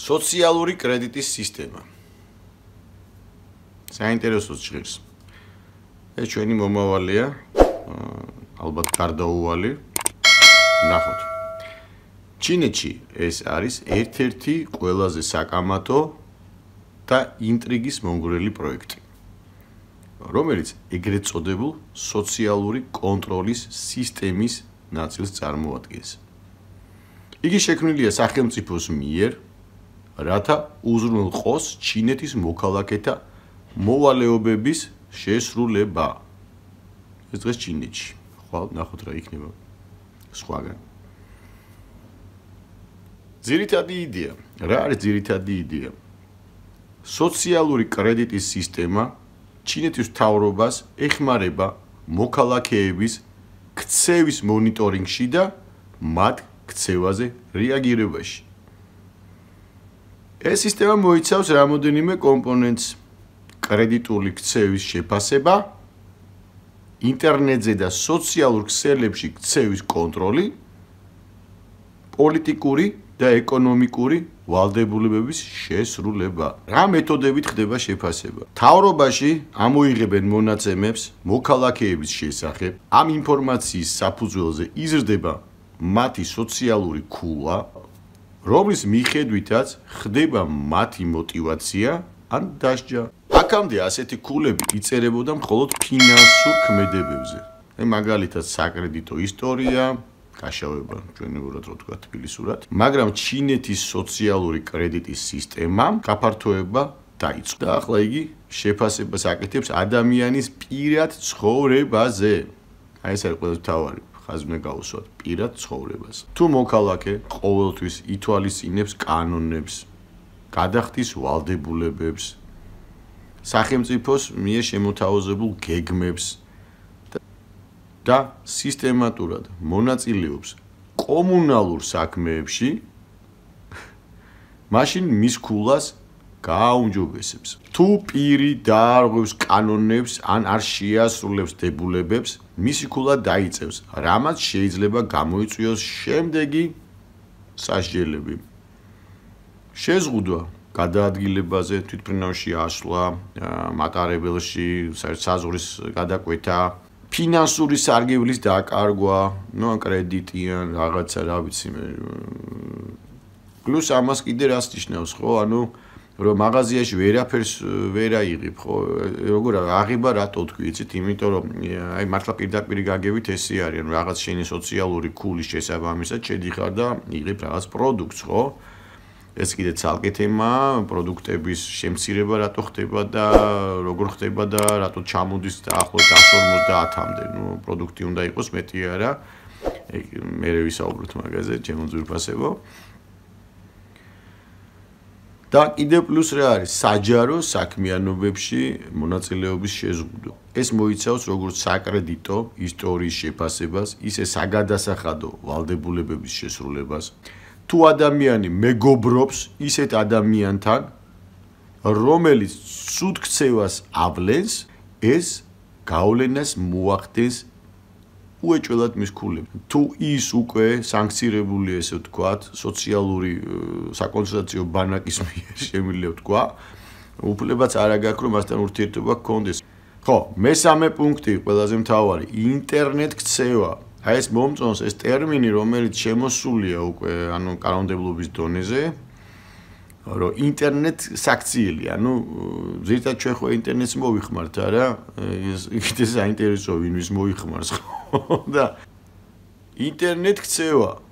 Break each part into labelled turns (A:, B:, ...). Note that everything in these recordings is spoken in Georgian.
A: სოციალური კრედიტის სისტემა. საინტერესოა ჭირს. ეს ჩვენი მომავალია, ალბათ გარდაუვალი. ნახოთ. ჩინეთში ეს არის ერთ-ერთი ყველაზე საკამათო და ინტრიგის მომგვრელი პროექტი, რომელიც ეგრეთ წოდებულ სოციალური კონტროლის სისტემის ნაწილს წარმოადგენს. იგი შექმნილია სახელმწიფოს მიერ, რათა უზრუნველყოს ჩინეთის მოქალაქეთა მოვალეობების შესრულება. ეს დღეს ჩინეთში. ხვალ ნახოთ რა იქნება სხვაგან. ძირითადი იდეა. რა არის ძირითადი იდეა? სოციალური კრედიტის სისტემა ჩინეთის მთავრობას ეხმარება მოქალაქეების ქცევის მონიტორინგში და მათ ქცევაზე რეაგირებაში. ეს სისტემა მოიცავს რამოდენიმე კომპონენტს: კრედიტული ქცევის შეფასება, ინტერნეტზე და სოციალურ ქსელებში ქცევის კონტროლი, პოლიტიკური და ეკონომიკური ვალდებულებების შესრულება. რა მეთოდებით ხდება შეფასება? მთავრობაში ამოიღებენ მონაცემებს მოქალაქეების შესახებ. ამ ინფორმაციის საფუძველზე იზრდება მათი სოციალური ქულა, რომლის მიხედვითაც ხდება მათი მოტივაცია ან დასჯა. აქამდე ასეთი ქულები იწერებოდა მხოლოდ ფინანსურ ქმედებებზე. მაგალითად, საკრედიტო ისტორია, გაშავება, ჩვენებურად რო თქვა თბილისურად, მაგრამ ჩინეთის სოციალური კრედიტის სისტემამ გაფართოება დაიწყო. და ახლა იგი შეფასებას აკეთებს ადამიანის პირად ცხოვრებაზე. ეს არის ყველაზე მთავარი. ხაზი უნდა გაუსვათ პირად ცხოვრებას. თუ მოქალაქე ყოველთვის ითვალისწინებს კანონებს, გადახდის ვალდებულებებს, სახელმწიფოს მიერ შემოთავაზებულ გეგმებს და სისტემატურად მონაწილეობს კომუნალურ საქმეებში, მაშინ მის ქულას გააუმჯობესებს. თუ პირი დაარღვევს კანონებს ან არ შეასრულებს დებულებებს, მისი ქულა დაიწევს, რამაც შეიძლება გამოიწვიოს შემდეგი სასჯელები. შეზღუდვა გადაადგილებაზე, თვითმფრინავში ასვლა, მატარებელში, საზღვრის გადაკვეთა, ფინანსური სარგებლის დაკარგვა, კრედიტი ან რაღაცა, რა ვიცი მე. პლუს ამას კიდე რას ნიშნავს, ხო? რომ მაღაზიაში ვერაფერს ვერ აიღებ, ხო? როგორ აღება რატო თქვი, იცით? იმიტომ რომ აი მართლა პირდაპირ გაგებით ესე არის, რაღაც შენი სოციალური ქულის შესაბამისად შედიხარ და იღებ რაღაც პროდუქტს, ხო? ეს კიდე ცალკე თემაა, პროდუქტების შემცირება რატო ხდება და როგორ ხდება და რატო ჩამოდის დაახლოებით 150-მდე. პროდუქტი უნდა იყოს მეტი არა. მე ვისაუბროთ მაგაზე, ჩემო ძვირფასებო. და კიდე პლუს რა არის? საჯარო საქმიანობებში მონაწილეობის შეზღუდვა. ეს მოიცავს როგორც საკრედიტო ისტორიის შეფასებას, ისე საგადასახადო ვალდებულებების შესრულებას. თუ ადამიანი მეგობრობს ისეთ ადამიანთან, რომელიც ცუდ ქცევას ავლენს, ეს გავლენას მოახდენს უეჭველად მის ქულებს. თუ ის უკვე სანქცირებულია, ესე ვთქვათ, სოციალური საკონსულტაციო ბანაკის მიერ შემიძლია ვთქვა, უფლებაც არ აქვს, რომ მასთან ურთიერთობა გქონდეს. ხო, მესამე პუნქტი ყველაზე მთავარი, ინტერნეტ ქცევა. აი ეს მომწონს ეს ტერმინი, რომელიც შემოსულია უკვე, კანონმდებლობის დონეზე, რომ ინტერნეტ საქციელი, ზირთად ჩვენ ხო ინტერნეტს მოვიხმართ, არა? კიდე საინტერესოა ვინვის მოიხმარს, ხო? და ინტერნეტ ქცევა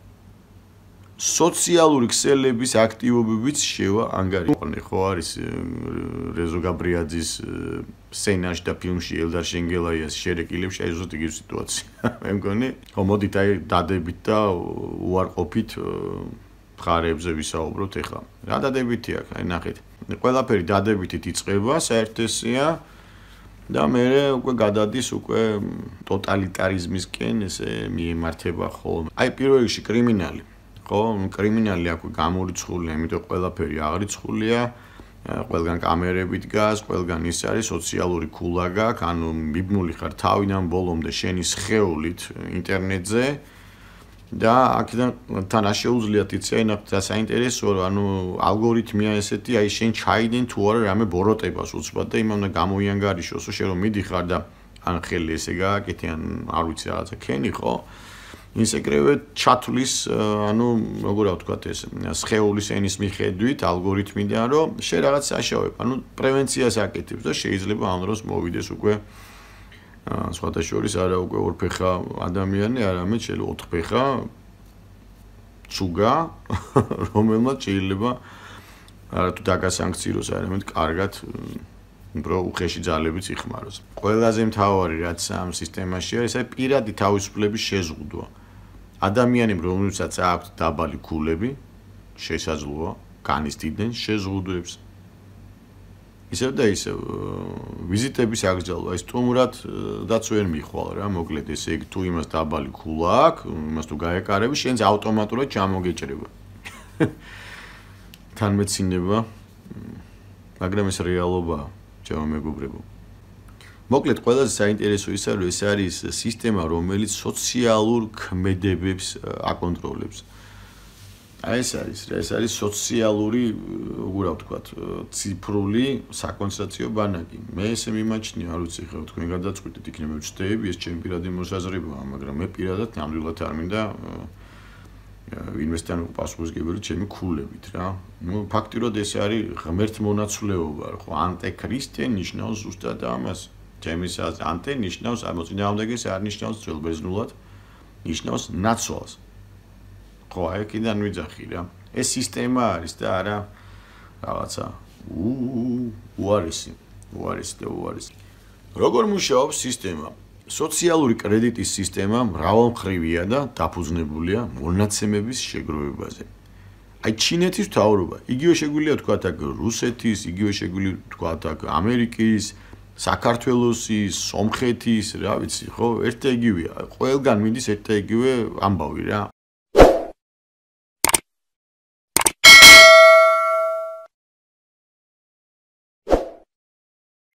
A: სოციალური ქსელების აქტივობებით შევა ანგარიშგან. ხო არის რეზო გაბრიაძის სცენაში და ფილმში ელდარ შენგელაიას შერეკილებში აი ზუსტ იგივე სიტუაცია. მე მგონი, ხო მოდით აი დადებით და უარყოფით მხარეებზე ვისაუბროთ ახლა. რა დადებითი აქვს? აი ნახეთ. ყველაფერი დადებითით იწყება, საერთესია და მერე უკვე გადადის უკვე ტოტალიტარიზმისკენ, ესე მიემართება ხოლმე. აი პირველ რიგში კრიმინალი. ხო, კრიმინალი აქვს გამორიცხულია, იმიტომ ყველაფერი აღრიცხულია. ყველგან კამერები დგას, ყველგან ის არის სოციალური ქულა გაქვს, მიბმული ხარ თავიდან ბოლომდე შენი სხეულით ინტერნეტზე და აქედან თან შეუძლიათ იცი აი ნახე საინტერესოა რომ ანუ ალგორითმია ესეთი აი შენ ჩაიდენ თუ არა რამე ბოროტებას უცბად და იმამ და გამოიანგარიშოს შენ რომ მიდიხარ და ან ხელი ესე გააკეთე ან არ ვიცი რაღაცა ქენი ხო ისეგრევე ჩათვლის ანუ როგორ ვთქვათ ეს სხეულის ენის მიხედვით ალგორითმიდან რომ შენ რაღაც საშავებ ანუ პრევენციას აკეთებს და შეიძლება ამ დროს მოვიდეს უკვე სხვათა შორის არა უკვე ორფეხა ადამიანი, არამედ შეიძლება ოთხფეხა ცუგა, რომელმაც შეიძლება არა თუ დაგასანქციროს, არამედ კარგად უფრო უხეში ძალებით იხმაროს. ყველაზე მთავარი რაც ამ სისტემაში არის, ეს პირადი თავისუფლების შეზღუდვა. ადამიანებს, რომელსაც აქვთ დაბალი ქულები, შესაძლოა განიცდიდნენ შეზღუდვებს. ისევ და ისევ ვიზიტების აკრძალვა ის სტუმრად დაც ვერ მიხვალ რა მოკლედ ესე იგი თუ იმას დაბალი ქულა აქვს იმას თუ გაეკარები შენს ავტომატურად ჩამოგეჭრება თანმეცინება მაგრამ ეს რეალობაა ჩემო მეგობრებო მოკლედ ყველაზე საინტერესო ისაა რომ ეს არის სისტემა რომელიც სოციალურ ქმედებებს აკონტროლებს აი ეს არის სოციალური, როგორ ვთქვათ, ციფრული საკონსტრუქციო ბანაკი. მე ესე მიმაჩნია, არ ვიცი ხო თქვენ გადაწყვეტეთ იქნება ვჩდები, ეს ჩემი პირადი მოსაზრებაა, მაგრამ მე პირადად ნამდვილად არ მინდა ინვესტიან პასუხისმგებელი ჩემი ქულებით რა. ნუ ფაქტიურად ეს არის ღმერთმონაცვლეობა, ხო? ანტიქრისტე ნიშნავს ზუსტად ამას. ჩემის ანტე ნიშნავს ამოწინააღმდეგეს არ ნიშნავს ძველბერძნულად, ნიშნავს ნაცვალს. ხო, აი კიდან ვიძახი რა. ეს სისტემა არის და არა რაღაცა უარესი და უარესი. როგორ მუშაობს სისტემა? სოციალური კრედიტის სისტემა მრავალმხრივია და დაფუძნებულია მონაცემების შეგროვებაზე. აი ჩინეთის მთავრობა, იგივე შეგვიძლია თქვათ აქ რუსეთის, იგივე შეგვიძლია თქვათ აქ ამერიკის, საქართველოსის, სომხეთის, რა ვიცი, ხო, ერთ და იგივეა. ყველგან მიდის ერთ და იგივე ამბავი რა.